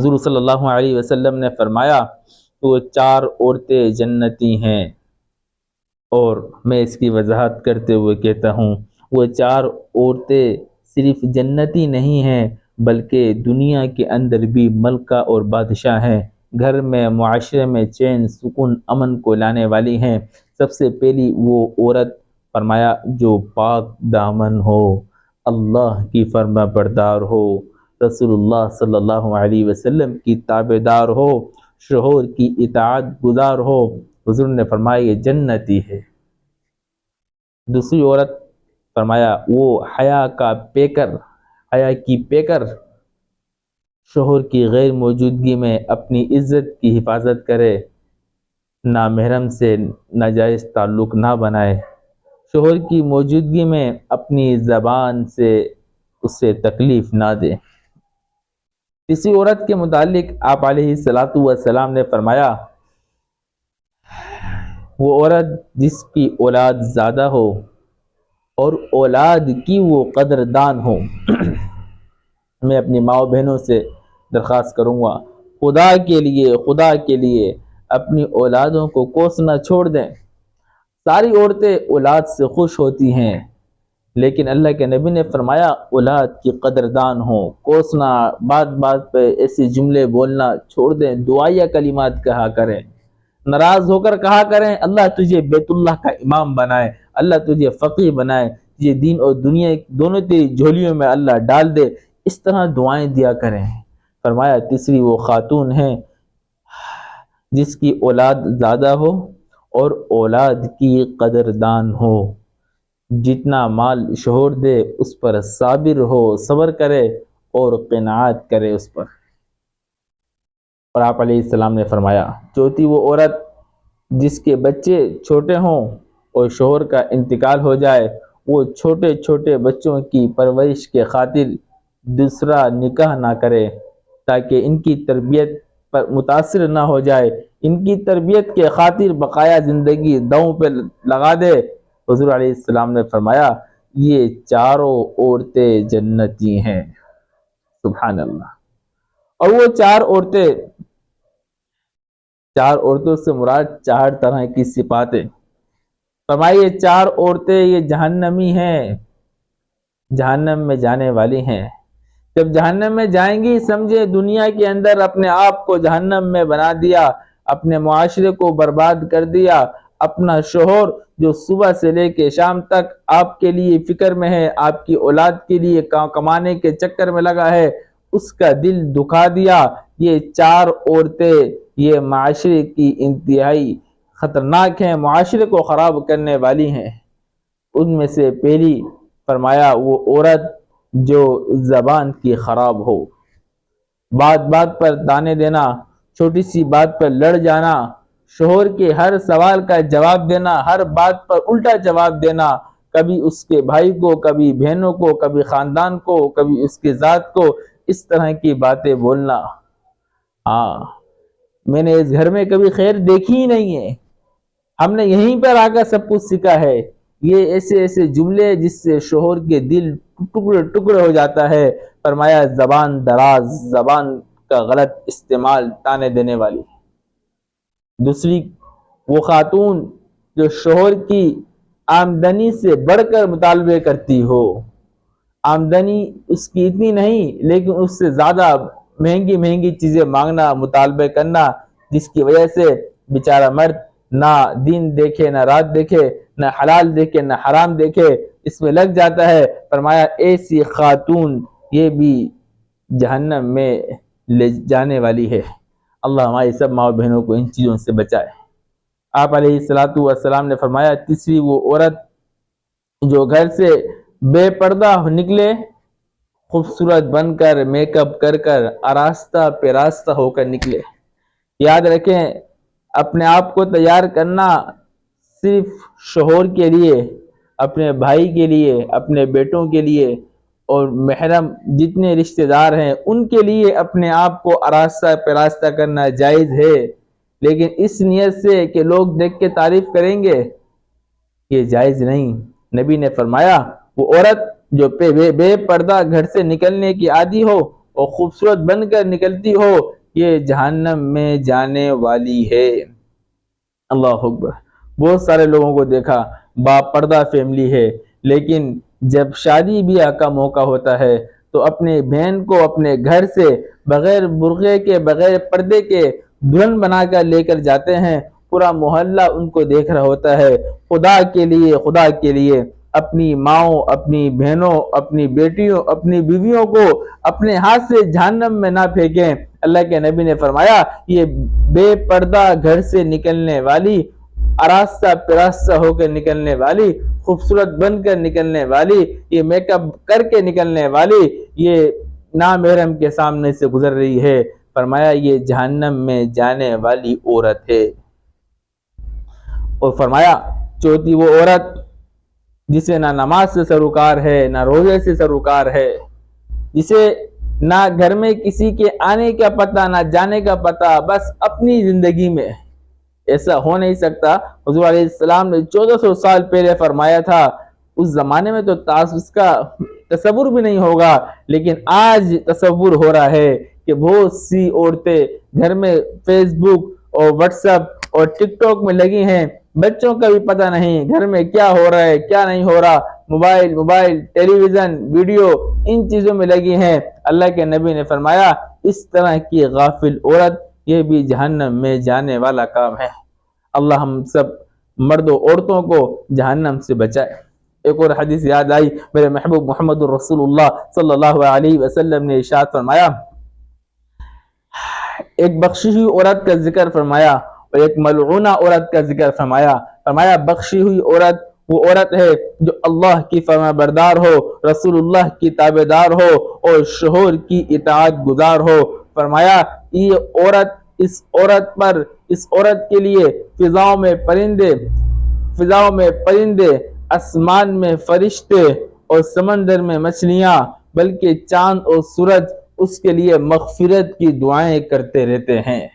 حضور صلی اللہ علیہ وسلم نے فرمایا وہ 4 عورتیں جنتی ہیں، اور میں اس کی وضاحت کرتے ہوئے کہتا ہوں وہ 4 عورتیں صرف جنتی نہیں ہیں بلکہ دنیا کے اندر بھی ملکہ اور بادشاہ ہیں، گھر میں معاشرے میں چین سکون امن کو لانے والی ہیں۔ سب سے پہلی وہ عورت فرمایا جو پاک دامن ہو، اللہ کی فرما بردار ہو، رسول اللہ صلی اللہ علیہ وسلم کی تابع دار ہو، شوہر کی اطاعت گزار ہو، حضور نے فرمایا یہ جنتی ہے۔ دوسری عورت فرمایا وہ حیا کی پیکر شوہر کی غیر موجودگی میں اپنی عزت کی حفاظت کرے، نامحرم سے ناجائز تعلق نہ بنائے، شوہر کی موجودگی میں اپنی زبان سے اسے تکلیف نہ دے۔ کسی عورت کے متعلق آپ علیہ السلام نے فرمایا وہ عورت جس کی اولاد زیادہ ہو اور اولاد کی وہ قدردان ہو۔ میں اپنی ماں و بہنوں سے درخواست کروں گا خدا کے لیے اپنی اولادوں کو کوسنا چھوڑ دیں۔ ساری عورتیں اولاد سے خوش ہوتی ہیں، لیکن اللہ کے نبی نے فرمایا اولاد کی قدردان ہو، کوسنا، بات بات پہ ایسے جملے بولنا چھوڑ دیں، دعائیہ کلمات کہا کریں، ناراض ہو کر کہا کریں اللہ تجھے بیت اللہ کا امام بنائے، اللہ تجھے فقیہ بنائے، یہ دین اور دنیا دونوں تیری جھولیوں میں اللہ ڈال دے، اس طرح دعائیں دیا کریں۔ فرمایا تیسری وہ خاتون ہیں جس کی اولاد زیادہ ہو اور اولاد کی قدردان ہو، جتنا مال شوہر دے اس پر صابر ہو، صبر کرے اور قناعت کرے اس پر۔ اور آپ علیہ السلام نے فرمایا چوتھی وہ عورت جس کے بچے چھوٹے ہوں اور شوہر کا انتقال ہو جائے، وہ چھوٹے چھوٹے بچوں کی پرورش کے خاطر دوسرا نکاح نہ کرے تاکہ ان کی تربیت پر متاثر نہ ہو جائے، ان کی تربیت کے خاطر بقایا زندگی داؤں پہ لگا دے۔ حضور علیہ السلام نے فرمایا یہ 4 عورتیں جنتی ہیں۔ سبحان اللہ۔ اور وہ 4 عورتوں سے مراد 4 طرح کی صفاتیں فرمائی، یہ 4 عورتیں یہ جہنمی ہیں، جہنم میں جانے والی ہیں۔ جب جہنم میں جائیں گی سمجھے دنیا کے اندر اپنے آپ کو جہنم میں بنا دیا، اپنے معاشرے کو برباد کر دیا، اپنا شوہر جو صبح سے لے کے شام تک آپ کے لیے فکر میں ہے، آپ کی اولاد کے لیے کمانے کے چکر میں لگا ہے، اس کا دل دکھا دیا۔ یہ 4 عورتیں یہ معاشرے کی انتہائی خطرناک ہیں، معاشرے کو خراب کرنے والی ہیں۔ ان میں سے پہلی فرمایا وہ عورت جو زبان کی خراب ہو، بات بات پر تانے دینا، چھوٹی سی بات پر لڑ جانا، شوہر کے ہر سوال کا جواب دینا، ہر بات پر الٹا جواب دینا، کبھی اس کے بھائی کو، کبھی بہنوں کو، کبھی خاندان کو، کبھی اس کے ذات کو اس طرح کی باتیں بولنا۔ ہاں میں نے اس گھر میں کبھی خیر دیکھی ہی نہیں ہے، ہم نے یہیں پر آ کر سب کچھ سیکھا ہے، یہ ایسے جملے جس سے شوہر کے دل ٹکڑے ٹکڑے ہو جاتا ہے۔ فرمایا زبان دراز، زبان کا غلط استعمال تانے دینے والی۔ دوسری وہ خاتون جو شوہر کی آمدنی سے بڑھ کر مطالبے کرتی ہو، آمدنی اس کی اتنی نہیں لیکن اس سے زیادہ مہنگی چیزیں مانگنا، مطالبے کرنا، جس کی وجہ سے بیچارہ مرد نہ دین دیکھے، نہ رات دیکھے، نہ حلال دیکھے، نہ حرام دیکھے، اس میں لگ جاتا ہے۔ فرمایا ایسی خاتون یہ بھی جہنم میں لے جانے والی ہے۔ اللہ ہماری سب ماں بہنوں کو ان چیزوں سے بچائے۔ آپ علیہ السلام نے فرمایا تیسری وہ عورت جو گھر سے بے پردہ نکلے، خوبصورت بن کر، میک اپ کر کر، آراستہ پیراستہ ہو کر نکلے۔ یاد رکھیں اپنے آپ کو تیار کرنا صرف شوہر کے لیے، اپنے بھائی کے لیے، اپنے بیٹوں کے لیے اور محرم جتنے رشتہ دار ہیں ان کے لیے اپنے آپ کو آراستہ پیراستہ کرنا جائز ہے، لیکن اس نیت سے کہ لوگ دیکھ کے تعریف کریں گے یہ جائز نہیں۔ نبی نے فرمایا وہ عورت جو بے پردہ گھر سے نکلنے کی عادی ہو اور خوبصورت بن کر نکلتی ہو، یہ جہنم میں جانے والی ہے۔ اللہ اکبر۔ بہت سارے لوگوں کو دیکھا با پردہ فیملی ہے، لیکن جب شادی بیاہ کا موقع ہوتا ہے تو اپنے بہن کو اپنے گھر سے بغیر برقعے کے، بغیر پردے کے دلہن بنا کر لے کر جاتے ہیں۔ پورا محلہ ان کو دیکھ رہا ہوتا ہے۔ خدا کے لیے اپنی ماؤں، اپنی بہنوں، اپنی بیٹیوں، اپنی بیویوں کو اپنے ہاتھ سے جہنم میں نہ پھینکیں۔ اللہ کے نبی نے فرمایا یہ بے پردہ گھر سے نکلنے والی، آراستہ پراستہ ہو کر نکلنے والی، خوبصورت بن کر نکلنے والی، یہ میک اپ کر کے نکلنے والی، یہ نامحرم کے سامنے سے گزر رہی ہے، فرمایا یہ جہنم میں جانے والی عورت ہے۔ اور فرمایا چوتھی وہ عورت جسے نہ نماز سے سروکار ہے، نہ روزے سے سروکار ہے، جسے نہ گھر میں کسی کے آنے کا پتہ، نہ جانے کا پتہ، بس اپنی زندگی میں۔ ایسا ہو نہیں سکتا۔ حضور علیہ السلام نے 1400 سال پہلے فرمایا تھا، اس زمانے میں تو اس کا تصور بھی نہیں ہوگا، لیکن آج تصور ہو رہا ہے کہ بہت سی عورتیں گھر میں فیس بک اور واٹس ایپ اور ٹک ٹاک میں لگی ہیں، بچوں کا بھی پتہ نہیں گھر میں کیا ہو رہا ہے کیا نہیں ہو رہا، موبائل ٹیلی ویژن ویڈیو ان چیزوں میں لگی ہیں۔ اللہ کے نبی نے فرمایا اس طرح کی غافل عورت یہ بھی جہنم میں جانے والا کام ہے۔ اللہ ہم سب مرد و عورتوں کو جہنم سے بچائے۔ ایک اور حدیث یاد آئی، میرے محبوب محمد رسول اللہ صلی اللہ علیہ وسلم نے ارشاد فرمایا، ایک بخشی ہوئی عورت کا ذکر فرمایا اور ایک ملعونہ عورت کا ذکر فرمایا۔ فرمایا بخشی ہوئی عورت وہ عورت ہے جو اللہ کی فرما بردار ہو، رسول اللہ کی تابع دار ہو اور شوہر کی اطاعت گزار ہو۔ فرمایا یہ عورت، اس عورت کے لیے فضاؤں میں پرندے، آسمان میں فرشتے اور سمندر میں مچھلیاں، بلکہ چاند اور سورج اس کے لیے مغفرت کی دعائیں کرتے رہتے ہیں۔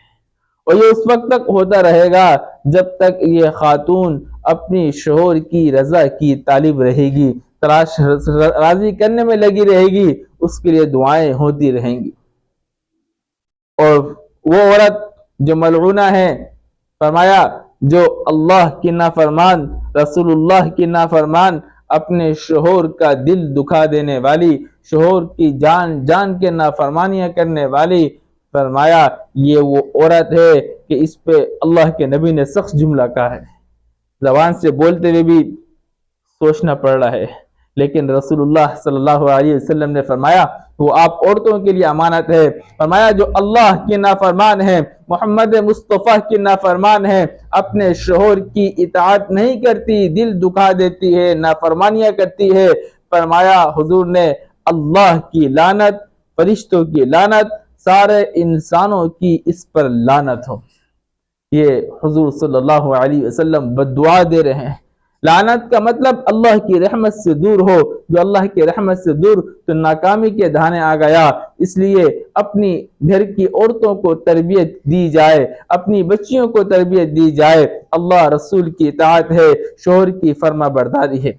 اور یہ اس وقت تک ہوتا رہے گا جب تک یہ خاتون اپنی شوہر کی رضا کی طالب رہے گی، راضی کرنے میں لگی رہے گی، اس کے لیے دعائیں ہوتی رہیں گی۔ اور وہ عورت جو ملعونہ ہے، فرمایا جو اللہ کی نافرمان، رسول اللہ کی نافرمان، اپنے شوہر کا دل دکھا دینے والی، شوہر کی جان کے نافرمانیاں کرنے والی، فرمایا یہ وہ عورت ہے کہ اس پہ اللہ کے نبی نے سخت جملہ کہا ہے۔ زبان سے بولتے ہوئے بھی سوچنا پڑ رہا ہے، لیکن رسول اللہ صلی اللہ علیہ وسلم نے فرمایا وہ آپ عورتوں کے لیے امانت ہے۔ فرمایا جو اللہ کی نافرمان ہے، محمد مصطفیٰ کی نافرمان ہے، اپنے شوہر کی اطاعت نہیں کرتی، دل دکھا دیتی ہے، نافرمانیاں کرتی ہے، فرمایا حضور نے اللہ کی لعنت، فرشتوں کی لعنت، سارے انسانوں کی اس پر لعنت ہو۔ یہ حضور صلی اللہ علیہ وسلم بددعا دے رہے ہیں۔ لعنت کا مطلب اللہ کی رحمت سے دور ہو، جو اللہ کی رحمت سے دور تو ناکامی کے دہانے آ گیا۔ اس لیے اپنی گھر کی عورتوں کو تربیت دی جائے، اپنی بچیوں کو تربیت دی جائے، اللہ رسول کی اطاعت ہے، شوہر کی فرما برداری ہے۔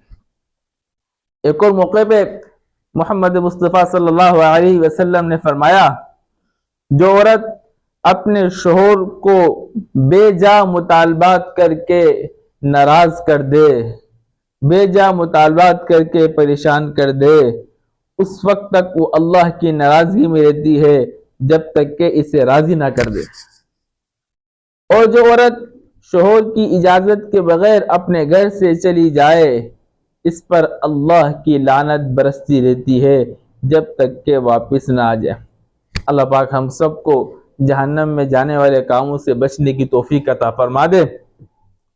ایک اور موقع پہ محمد مصطفیٰ صلی اللہ علیہ وسلم نے فرمایا جو عورت اپنے شوہر کو بے جا مطالبات کر کے ناراض کر دے، بے جا مطالبات کر کے پریشان کر دے، اس وقت تک وہ اللہ کی ناراضگی میں رہتی ہے جب تک کہ اسے راضی نہ کر دے۔ اور جو عورت شوہر کی اجازت کے بغیر اپنے گھر سے چلی جائے، اس پر اللہ کی لعنت برستی رہتی ہے جب تک کہ واپس نہ آ جائے۔ اللہ پاک ہم سب کو جہنم میں جانے والے کاموں سے بچنے کی توفیق عطا فرما دے۔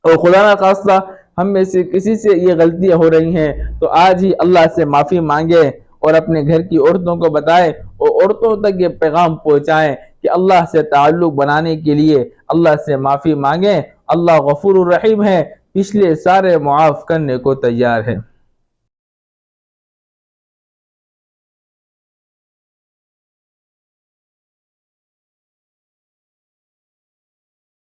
اور خدا نہ خواستہ ہم میں سے کسی سے یہ غلطیاں ہو رہی ہیں تو آج ہی اللہ سے معافی مانگے اور اپنے گھر کی عورتوں کو بتائیں اور عورتوں تک یہ پیغام پہنچائیں کہ اللہ سے تعلق بنانے کے لیے اللہ سے معافی مانگیں۔ اللہ غفور الرحیم ہے، پچھلے سارے معاف کرنے کو تیار ہے۔